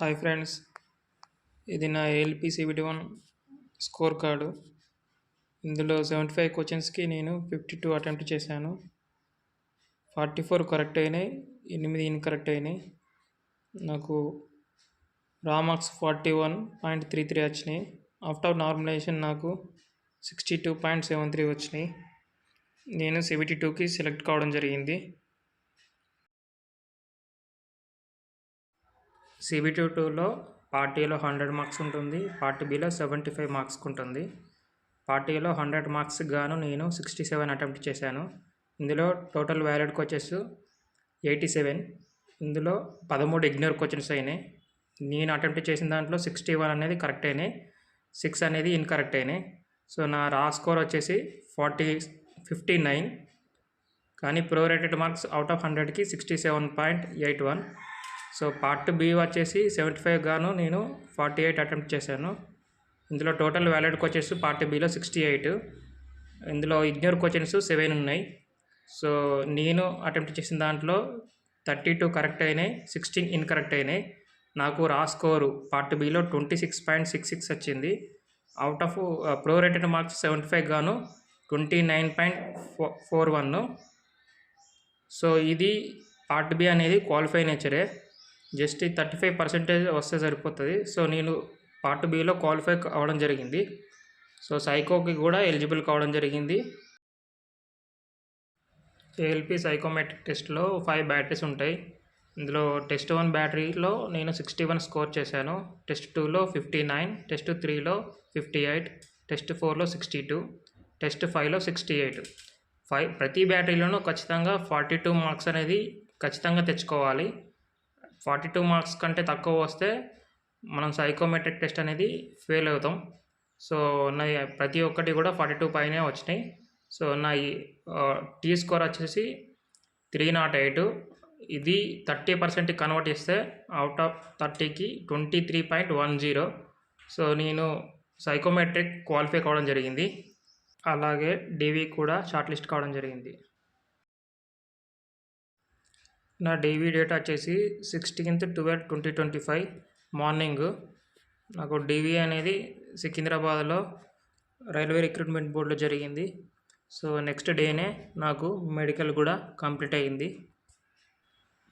Hi friends, ఇది నా ALP CBT1 score card. ఇందులో 75 క్వశ్చన్స్కి నేను 52 అటెంప్ట్ చేశాను. 44 కరెక్ట్ అయినాయి, 8 ఇన్కరెక్ట్ అయినాయి. నాకు రా మార్క్స్ 41.33 వచ్చినాయి. ఆఫ్టర్ నార్మలైజేషన్ నాకు 62.73 వచ్చినాయి. నేను CBT2కి సెలెక్ట్ కావడం జరిగింది. CBT2లో పార్ట్ ఏలో 100 మార్క్స్ ఉంటుంది, పార్ట్ బిలో 75 మార్క్స్ ఉంటుంది. పార్ట్ ఏలో 100 మార్క్స్ గాను నేను 67 అటెంప్ట్ చేశాను. ఇందులో టోటల్ వ్యాలిడ్ క్వశ్చన్స్ 87. ఇందులో 13 ఇగ్నోర్ క్వశ్చన్స్ అయినాయి. నేను అటెంప్ట్ చేసిన దాంట్లో 61 అనేది కరెక్ట్ అయినాయి, 6 అనేది ఇన్కరెక్ట్ అయినాయి. సో నా రా స్కోర్ వచ్చేసి 59. కానీ ప్రోరేటెడ్ మార్క్స్ అవుట్ ఆఫ్ 100కి 67.81. సో పార్ట్ బి వచ్చేసి 75 గాను నేను 48 అటెంప్ట్ చేశాను. ఇందులో టోటల్ వ్యాలిడ్ క్వశ్చన్స్ పార్ట్ బిలో 68. ఇందులో ఇగ్నోర్ క్వశ్చన్స్ 7 ఉన్నాయి. సో నేను అటెంప్ట్ చేసిన దాంట్లో 32 కరెక్ట్ అయినాయి, 16 ఇన్కరెక్ట్ అయినాయి. నాకు రా స్కోరు పార్ట్ బిలో 26.66 వచ్చింది. అవుట్ ఆఫ్ ప్రోరేటెడ్ మార్క్స్ 75 గాను 29.41. సో ఇది పార్ట్ బి అనేది క్వాలిఫై నేచరే, జస్ట్ 35% వస్తే సరిపోతుంది. సో నేను పార్ట్ బిలో క్వాలిఫై కావడం జరిగింది. సో సైకోకి కూడా ఎలిజిబుల్ కావడం జరిగింది. ఏఎల్పి సైకోమెట్రిక్ టెస్ట్లో 5 బ్యాటరీస్ ఉంటాయి. ఇందులో టెస్ట్ 1 బ్యాటరీలో నేను 61 స్కోర్ చేశాను, టెస్ట్ 2లో 59, టెస్ట్ 3లో 58, టెస్ట్ 4లో 62, టెస్ట్ 5లో 68. ప్రతి బ్యాటరీలోనూ ఖచ్చితంగా 42 మార్క్స్ అనేది ఖచ్చితంగా తెచ్చుకోవాలి. 42 మార్క్స్ కంటే తక్కువ వస్తే మనం సైకోమెట్రిక్ టెస్ట్ అనేది ఫెయిల్ అవుతాం. సో నా ప్రతి ఒక్కటి కూడా 42 పైనే వచ్చినాయి. సో నా టీ స్కోర్ వచ్చేసి 308. ఇది 30% కన్వర్ట్ చేస్తే అవుట్ ఆఫ్ 30కి 23.10. సో నేను సైకోమెట్రిక్ క్వాలిఫై కావడం జరిగింది. అలాగే డివి కూడా షార్ట్ లిస్ట్ కావడం జరిగింది. నా డివి డేట్ వచ్చేసి 16/12/2025 మార్నింగ్. నాకు డివి అనేది సికింద్రాబాద్లో రైల్వే రిక్రూట్మెంట్ బోర్డులో జరిగింది. సో నెక్స్ట్ డేనే నాకు మెడికల్ కూడా కంప్లీట్ అయ్యింది.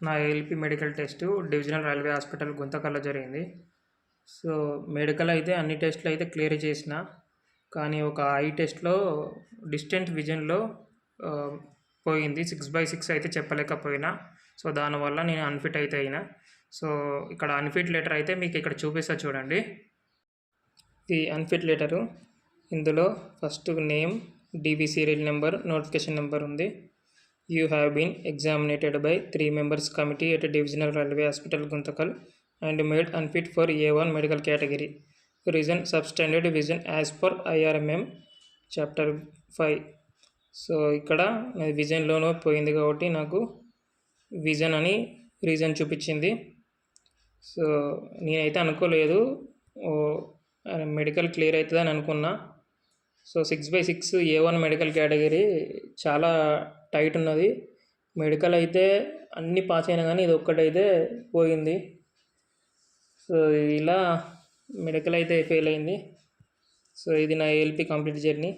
నా ALP medical test divisional railway hospital గుంతకల్లో జరిగింది. సో మెడికల్ అయితే అన్ని టెస్టులు అయితే క్లియర్ చేసిన, కానీ ఒక ఐ టెస్ట్లో డిస్టెంట్ విజన్లో పోయింది. 6/6 అయితే చెప్పలేకపోయినా. సో దానివల్ల నేను అన్ఫిట్ అయితే అయినా. సో ఇక్కడ అన్ఫిట్ లెటర్ అయితే మీకు ఇక్కడ చూపిస్తా చూడండి. ఈ అన్ఫిట్ లెటరు, ఇందులో first name, DV serial number, notification number ఉంది. You have been examinated by 3 members committee at divisional railway hospital Guntakal and made unfit for A1 medical category. Reason substandard vision as per IRMM chapter 5. So ఇక్కడ విజన్లోనూ పోయింది కాబట్టి నాకు vision అని reason చూపించింది. So నేనైతే అనుకోలేదు మెడికల్ క్లియర్ అవుతుందని అనుకున్నా. సో 6/6 A1 మెడికల్ కేటగిరీ చాలా టైట్ ఉన్నది. మెడికల్ అయితే అన్నీ పాస్ అయినా కానీ ఇది ఒక్కటైతే పోయింది. సో ఇలా మెడికల్ అయితే ఫెయిల్ అయింది. సో ఇది నా ఏఎల్పి కంప్లీట్ జర్నీ.